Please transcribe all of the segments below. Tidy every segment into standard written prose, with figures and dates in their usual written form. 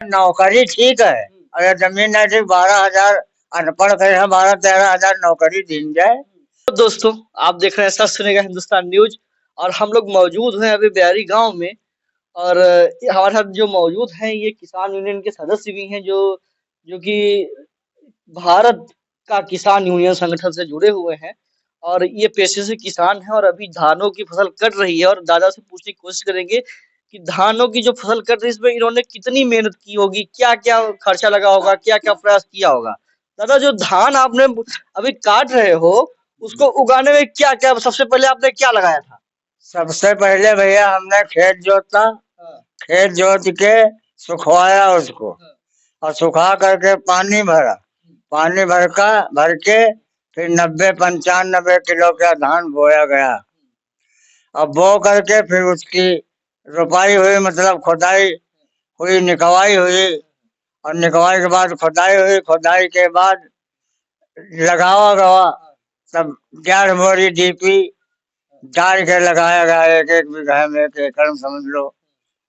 नौकरी ठीक है, अगर जमीन नहीं ठीक 12,000 अनपढ़ करे 12-13,000 नौकरी दिन जाए। तो दोस्तों, आप देख रहे हैं सच सुनेगा हिंदुस्तान न्यूज और हम लोग मौजूद हैं अभी बिहारी गांव में। और हमारे साथ जो मौजूद हैं ये किसान यूनियन के सदस्य भी हैं, जो जो कि भारत का किसान यूनियन संगठन से जुड़े हुए हैं। और ये पेशे से किसान हैं और अभी धानों की फसल कट रही है। और दादा से पूछने की कोशिश करेंगे कि धानों की जो फसल कट रही है इसमें इन्होंने कितनी मेहनत की होगी, क्या क्या खर्चा लगा होगा, क्या क्या प्रयास किया होगा। दादा, जो धान आपने अभी काट रहे हो उसको उगाने में क्या क्या सबसे पहले आपने क्या लगाया था? सबसे पहले भैया हमने खेत जोता, हाँ, खेत जोत के सुखवाया उसको हाँ, और सुखा करके पानी भरा, पानी भर के फिर 90-95 किलो का धान बोया गया। अब बो करके फिर उसकी रोपाई हुई, मतलब खुदाई हुई, निकवाई हुई, और निकवाई के बाद खुदाई हुई, खुदाई के बाद लगावा गवा। तब 11 बोरी डीपी डाल के लगाया गया, एक एक बीघा में, एक एकड़ में समझ लो,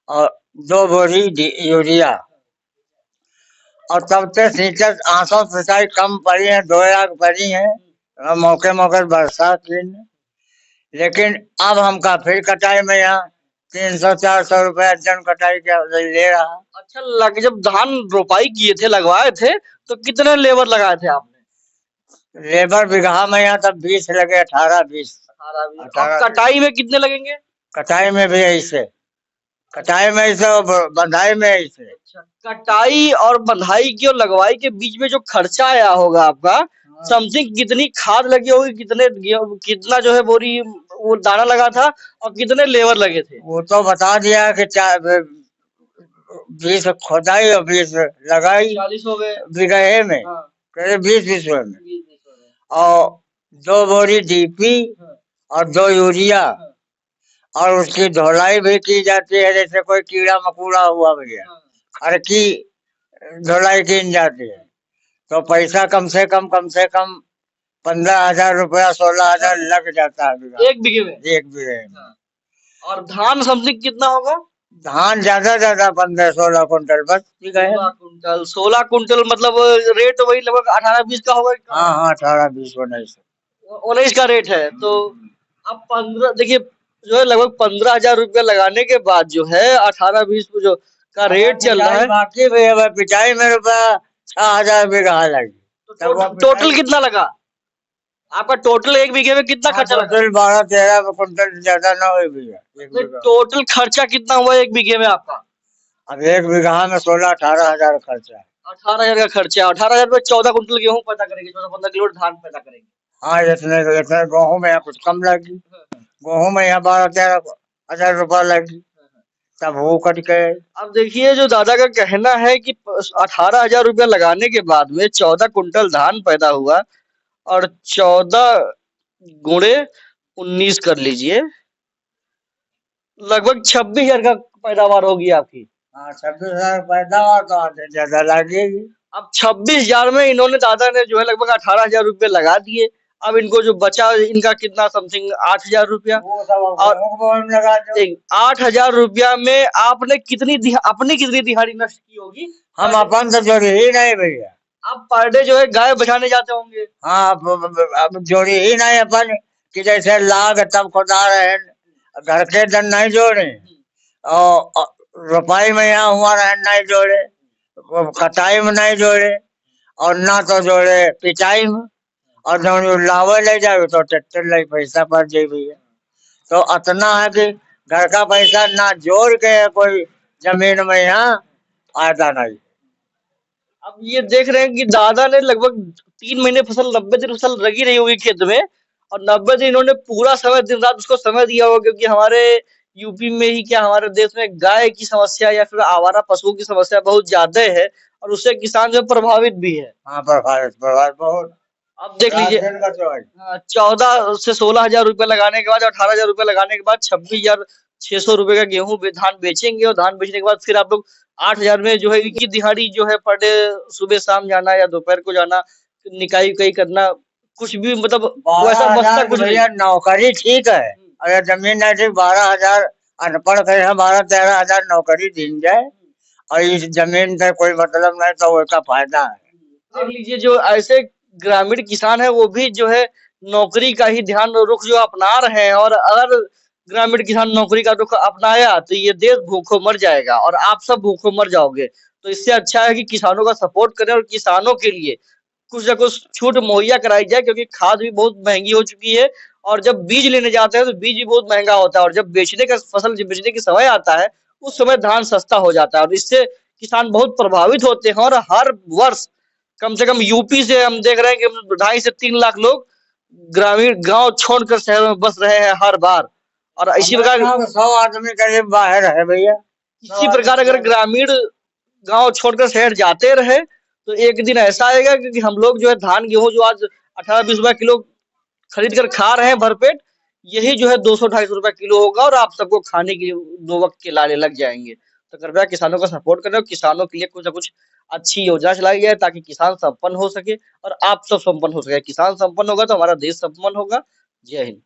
और 2 बोरी यूरिया। और तब से सिंचाई आंसू सिंचाई कम पड़ी है, 2 लाख पड़ी है, और मौके मौके बरसात की ने। लेकिन अब हमका फिर कटाई में यहाँ 300-400 रुपया जन कटाई के ले रहा। अच्छा, जब धान रोपाई किए थे, लगवाए थे, तो कितने लेबर लगाए थे आपने? लेबर बीघा में यहाँ तब 20 लगे, 18-20। 18 और 18 कटाई में कितने लगेंगे? कटाई में भी ऐसे, कटाई में ऐसे और बंधाई में ऐसे। अच्छा, कटाई और बंधाई की और लगवाई के बीच में जो खर्चा आया होगा आपका, समथिंग कितनी खाद लगी होगी, कितना जो है बोरी वो दाना लगा था, और कितने लेबर लगे थे? वो तो बता दिया कि 20 खोदाई और 20 लगाई 40 हो गए। बीघे में, हाँ, करीब 20 हो में। 20 हो गए। और 2 बोरी डीपी हाँ, और 2 यूरिया, हाँ, और उसकी धुलाई भी की जाती है, जैसे कोई कीड़ा मकोड़ा हुआ भैया, हाँ। खर की धुलाई की जाती है। तो पैसा कम से कम 15,000 रुपया 16,000 लग जाता है बीघा, एक बीघे में? एक बीघे में। हाँ। और धान समथिंग कितना होगा? धान ज्यादा 15-16 कुंटल बस बीघा है। 16 कुंटल मतलब रेट वही लगभग 18-20 का होगा। हाँ हाँ, 18-20-19। 19 का रेट है तो अब 15, देखिए, जो है लगभग 15,000 रुपया लगाने के बाद जो है 18-20 जो का रेट चल रहा है। बाकी भी पिटाई में रुपया 6,000 बीघा लगी। तो टोटल कितना लगा आपका? टोटल एक बीघे में कितना खर्चा लगा? टोटल 12-13 कुंटल ज्यादा ना हुई भैया। टोटल खर्चा कितना हुआ एक बीघे में आपका? अब एक बीघा में 16-18 हजार खर्चा है। 18,000 का खर्चा। 18,000 में 14 कुंटल गेहूं पैदा करेंगे, 14-15 किलो धान पैदा करेंगे। हाँ, इतने इतने गेहूं में यहाँ कुछ कम लगी, गेहूं में यहाँ 12-13 हजार रुपया लगी, तब वो कट गए। अब देखिए, जो दादा का कहना है कि 18,000 रुपया लगाने के बाद में 14 कुंटल धान पैदा हुआ, और 14 गुणे 19 कर लीजिए, लगभग 26,000 का पैदावार होगी आपकी। हाँ, 26,000 पैदावार तो आते ज्यादा लगेगी। अब 26,000 में इन्होंने, दादा ने जो है लगभग 18,000 रुपये लगा दिए। अब इनको जो बचा इनका कितना, समथिंग 8,000 रुपया। और लगा दो। 8,000 रुपया में आपने अपनी कितनी दिहाड़ी नष्ट की होगी? हम अपन तो जोड़ी ही नहीं भैया। आप पर डे जो है गाय बचाने जाते होंगे। हाँ, अब जोड़ी ही नहीं अपन कि जैसे लाग तब खुदा रहे, घर के दन नहीं जोड़े, और रोपाई में यहाँ हुआ रहे नहीं जोड़े, कटाई में नहीं जोड़े, और ना तो जोड़े पिटाई में। और जब लावे ले जाए तो ट्रैक्टर ले पैसा पड़ जाए भैया। तो इतना है कि घर का पैसा ना जोड़ के कोई जमीन में यहाँ फायदा नहीं। अब ये देख रहे हैं कि दादा ने लगभग 3 महीने फसल, 90 दिन फसल लगी रही होगी खेत में, और 90 दिन इन्होंने पूरा समय दिन रात उसको समय दिया होगा, क्योंकि हमारे यूपी में ही क्या, हमारे देश में गाय की समस्या या फिर आवारा पशुओं की समस्या बहुत ज्यादा है, और उससे किसान जो प्रभावित भी है। हाँ, प्रभावित बहुत। अब देख लीजिए, 14 से 16,000 रुपये लगाने के बाद, 18,000 रुपये लगाने के बाद 26,600 रुपये का गेहूं धान बेचेंगे, और धान बेचने के बाद फिर आप लोग 8,000 में जो है इनकी दिहाड़ी जो है पर डे, सुबह शाम जाना या दोपहर को जाना, निकाई उकाई करना, कुछ भी मतलब वैसा बचता कुछ नहीं। नौकरी ठीक है, अगर जमीन नहीं ठीक 12,000 अनपढ़ करे 12-13 हजार नौकरी दिन जाए। और इस जमीन से कोई मतलब नहीं तो उसका फायदा है। देख लीजिए जो ऐसे ग्रामीण किसान है वो भी जो है नौकरी का ही ध्यान रुख जो अपना रहे हैं, और अगर ग्रामीण किसान नौकरी का रुख अपनाया तो ये देश भूखों मर जाएगा और आप सब भूखों मर जाओगे। तो इससे अच्छा है कि किसानों का सपोर्ट करें और किसानों के लिए कुछ ना कुछ छूट मुहैया कराई जाए, क्योंकि खाद भी बहुत महंगी हो चुकी है और जब बीज लेने जाते हैं तो बीज भी बहुत महंगा होता है, और जब बेचने का फसल जब बेचने की समय आता है उस समय धान सस्ता हो जाता है और इससे किसान बहुत प्रभावित होते हैं। और हर वर्ष कम से कम यूपी से हम देख रहे हैं कि 2.5 से 3 लाख लोग ग्रामीण गांव छोड़कर शहरों में बस रहे हैं हर बार। और इसी हमारे प्रकार यहाँ तो 100 आदमी करीब बाहर है भैया। इसी प्रकार अगर ग्रामीण गांव छोड़कर शहर जाते रहे तो एक दिन ऐसा आएगा कि हम लोग जो है धान गेहूं जो आज 18-20 रुपए किलो खरीद कर खा रहे हैं भरपेट, यही जो है 200-250 रुपए किलो होगा और आप सबको खाने के लिए 2 वक्त के लाने लग जाएंगे। तो कृपया किसानों का सपोर्ट करें और किसानों के लिए कुछ ना कुछ अच्छी योजना चलाई जाए ताकि किसान संपन्न हो सके और आप सब संपन्न हो सके। किसान संपन्न होगा तो हमारा देश संपन्न होगा। जय हिंद।